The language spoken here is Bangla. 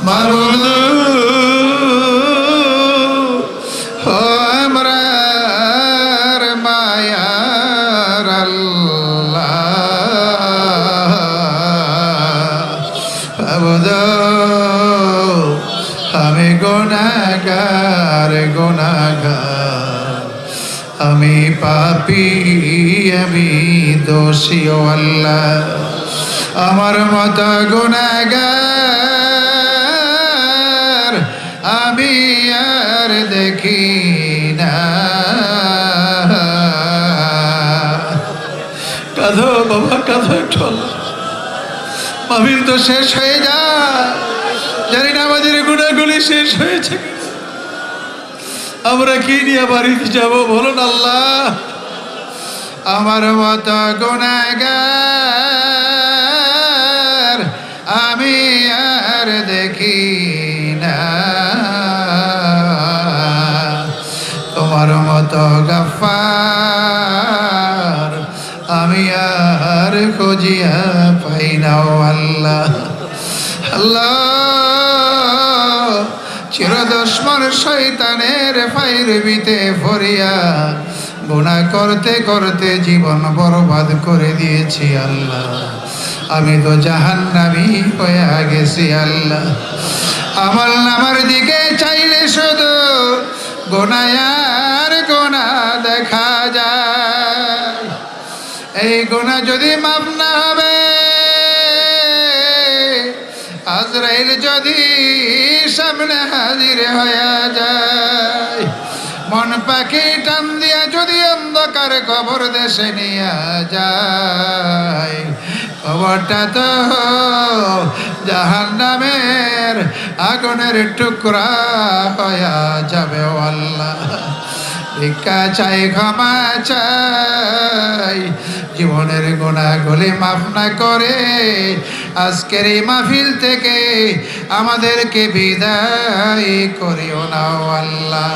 মাবুদ ও আমরার মায়ার আল্লাহ মাবুদ আমি গুনাহগার আমি পাপী আমি দোষী ও আল্লাহ আমার মতো গুনাহগার আমি আর দেখি না। কাঁদো বাবা কাঁদো একটু, মাহফিল তো শেষ হয়ে যায়, জানি না আমাদের গুনাহগুলি শেষ হয়েছে, আমরা কি নিয়ে বাড়িতে যাব বলুন আল্লাহ। আমার মতো গুনাহগার আমি আর দেখি না, তোমার মতো গফফার আমি আর খুঁজিয়া পাই না ও আল্লাহ। আল্লাহ চিরদুশ্মন শয়তানের ফাইরবিতে ফরিয়া গুনাহ করতে করতে জীবন বরবাদ করে দিয়েছি আল্লাহ, আমি তো জাহান্নামী হয়ে গেছি আল্লাহ। আমল নামার দিকে চাইলে শুধু গুনাহ আর গুনাহ দেখা যায়, এই গুনাহ যদি মাফ না হবে, আজরাইল যদি সামনে হাজির হয়ে যায়, মন পাখি টান দিয়া যদি অন্ধকার কবর দেশে নিয়ে যায়, কবরটা তো জাহান্নামের আগুনের টুকরা হয়ে যাবে ও আল্লাহ। ভিক্ষা চাই ক্ষমা চাই, জীবনের গুনাহগুলি মাফ না করে আজকের এই মাহফিল থেকে আমাদেরকে বিদায় করিও না ও আল্লাহ।